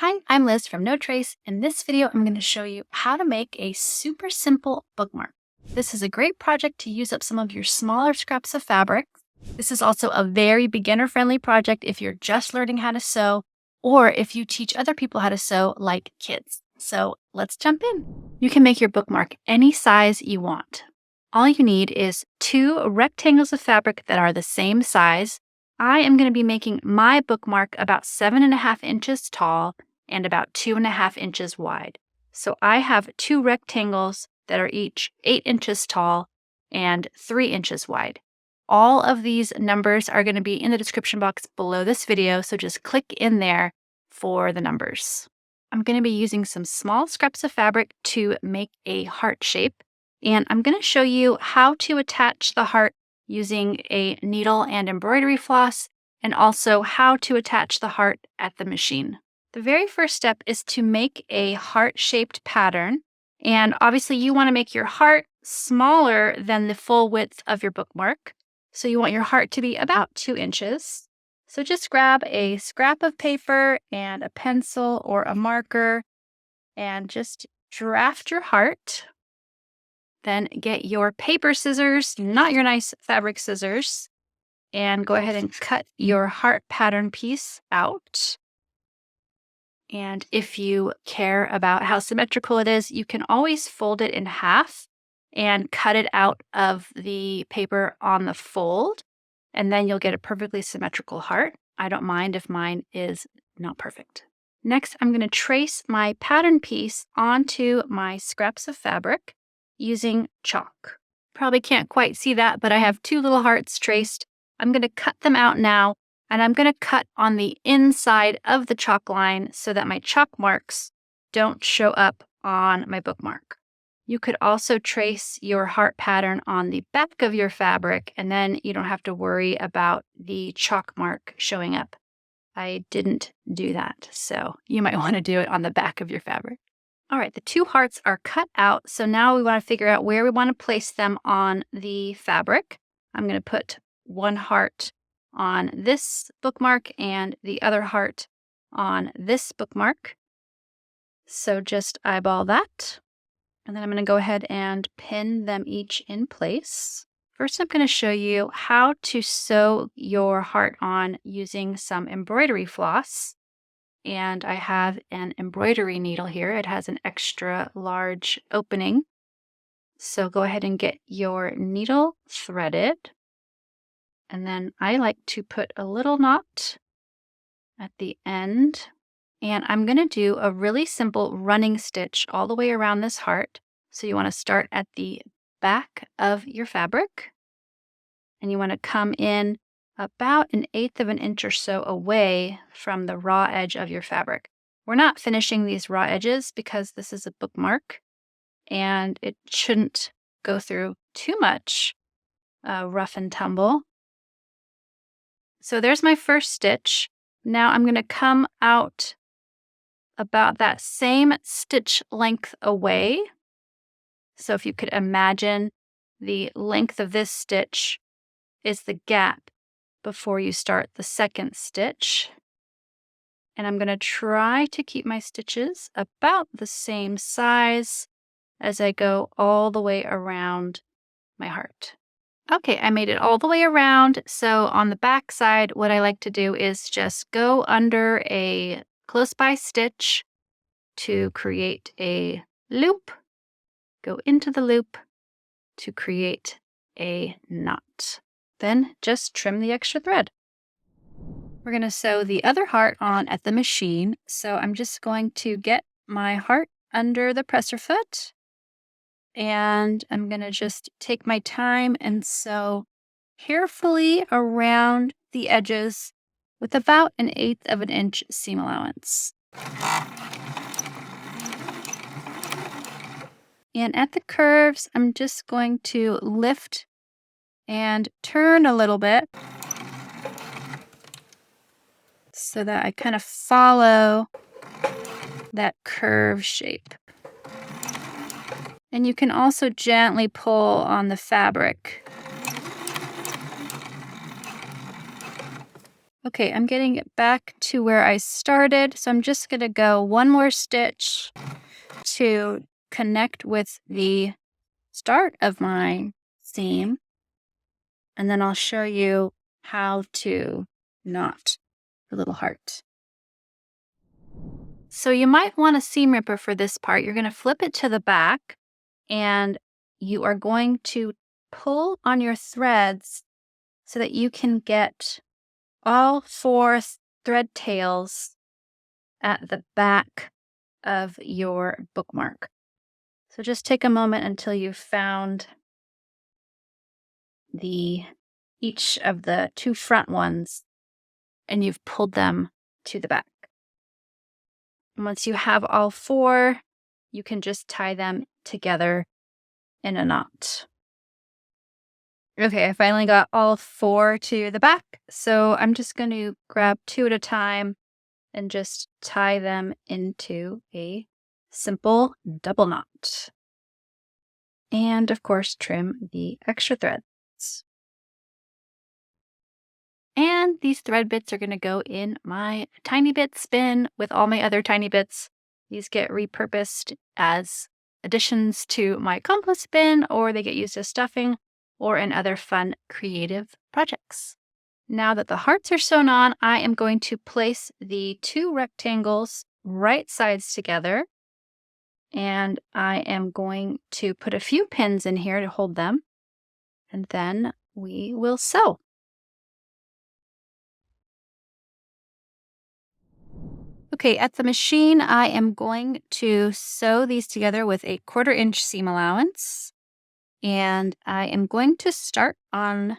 Hi, I'm Liz from No Trace. In this video, I'm going to show you how to make a super simple bookmark. This is a great project to use up some of your smaller scraps of fabric. This is also a very beginner-friendly project if you're just learning how to sew or if you teach other people how to sew like kids. So let's jump in. You can make your bookmark any size you want. All you need is 2 rectangles of fabric that are the same size. I am going to be making my bookmark about 7.5 inches tall and about 2.5 inches wide. So I have 2 rectangles that are each 8 inches tall and 3 inches wide. All of these numbers are going to be in the description box below this video, so just click in there for the numbers. I'm going to be using some small scraps of fabric to make a heart shape, and I'm going to show you how to attach the heart using a needle and embroidery floss, and also how to attach the heart at the machine. The very first step is to make a heart-shaped pattern, and obviously you want to make your heart smaller than the full width of your bookmark. So you want your heart to be about 2 inches. So just grab a scrap of paper and a pencil or a marker and just draft your heart. Then get your paper scissors, not your nice fabric scissors, and go ahead and cut your heart pattern piece out. And if you care about how symmetrical it is, you can always fold it in half and cut it out of the paper on the fold, and then you'll get a perfectly symmetrical heart. I don't mind if mine is not perfect. Next, I'm going to trace my pattern piece onto my scraps of fabric using chalk. Probably can't quite see that, but I have 2 little hearts traced. I'm going to cut them out now, and I'm going to cut on the inside of the chalk line so that my chalk marks don't show up on my bookmark. You could also trace your heart pattern on the back of your fabric, and then you don't have to worry about the chalk mark showing up. I didn't do that, so you might want to do it on the back of your fabric. All right, the 2 hearts are cut out, so now we want to figure out where we want to place them on the fabric. I'm going to put 1 heart on this bookmark and the other heart on this bookmark. So just eyeball that. And then I'm going to go ahead and pin them each in place. First, I'm going to show you how to sew your heart on using some embroidery floss. And I have an embroidery needle here. It has an extra large opening. So go ahead and get your needle threaded. And then I like to put a little knot at the end. And I'm going to do a really simple running stitch all the way around this heart. So you want to start at the back of your fabric. And you want to come in about 1/8 of an inch or so away from the raw edge of your fabric. We're not finishing these raw edges because this is a bookmark. And it shouldn't go through too much rough and tumble. So there's my first stitch. Now I'm going to come out about that same stitch length away. So if you could imagine the length of this stitch is the gap before you start the second stitch. And I'm going to try to keep my stitches about the same size as I go all the way around my heart. Okay, I made it all the way around. So on the back side, what I like to do is just go under a close by stitch to create a loop, go into the loop to create a knot. Then just trim the extra thread. We're going to sew the other heart on at the machine. So I'm just going to get my heart under the presser foot. And I'm going to just take my time and sew carefully around the edges with about 1/8 of an inch seam allowance. And at the curves, I'm just going to lift and turn a little bit so that I kind of follow that curve shape. And you can also gently pull on the fabric. Okay, I'm getting it back to where I started. So I'm just going to go one more stitch to connect with the start of my seam. And then I'll show you how to knot the little heart. So you might want a seam ripper for this part. You're going to flip it to the back and you are going to pull on your threads so that you can get all 4 thread tails at the back of your bookmark. So just take a moment until you've found each of the 2 front ones and you've pulled them to the back. And once you have all 4, you can just tie them together in a knot. Okay, I finally got all 4 to the back, so I'm just going to grab 2 at a time and just tie them into a simple double knot. And of course, trim the extra threads. And these thread bits are going to go in my tiny bits bin with all my other tiny bits. These get repurposed as additions to my compost bin, or they get used as stuffing, or in other fun creative projects. Now that the hearts are sewn on, I am going to place the 2 rectangles right sides together. And I am going to put a few pins in here to hold them. And then we will sew. Okay, at the machine, I am going to sew these together with a 1/4 inch seam allowance. And I am going to start on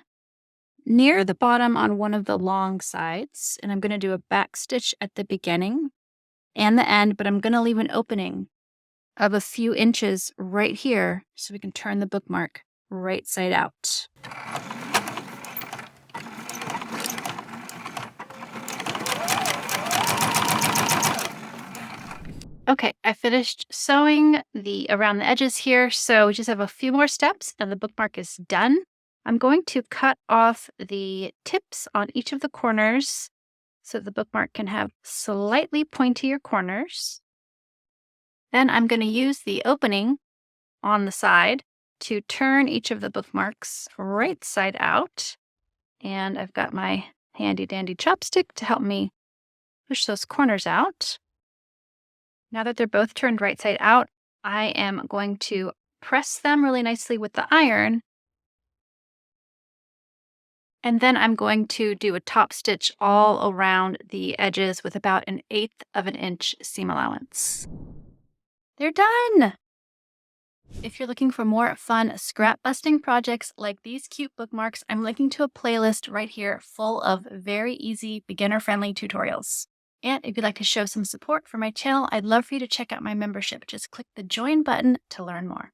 near the bottom on one of the long sides. And I'm going to do a back stitch at the beginning and the end, but I'm going to leave an opening of a few inches right here so we can turn the bookmark right side out. Okay, I finished sewing around the edges here, so we just have a few more steps and the bookmark is done. I'm going to cut off the tips on each of the corners so the bookmark can have slightly pointier corners. Then I'm going to use the opening on the side to turn each of the bookmarks right side out. And I've got my handy dandy chopstick to help me push those corners out. Now that they're both turned right side out, I am going to press them really nicely with the iron. And then I'm going to do a top stitch all around the edges with about 1/8 of an inch seam allowance. They're done! If you're looking for more fun scrap busting projects like these cute bookmarks, I'm linking to a playlist right here full of very easy, beginner-friendly tutorials. And if you'd like to show some support for my channel, I'd love for you to check out my membership. Just click the join button to learn more.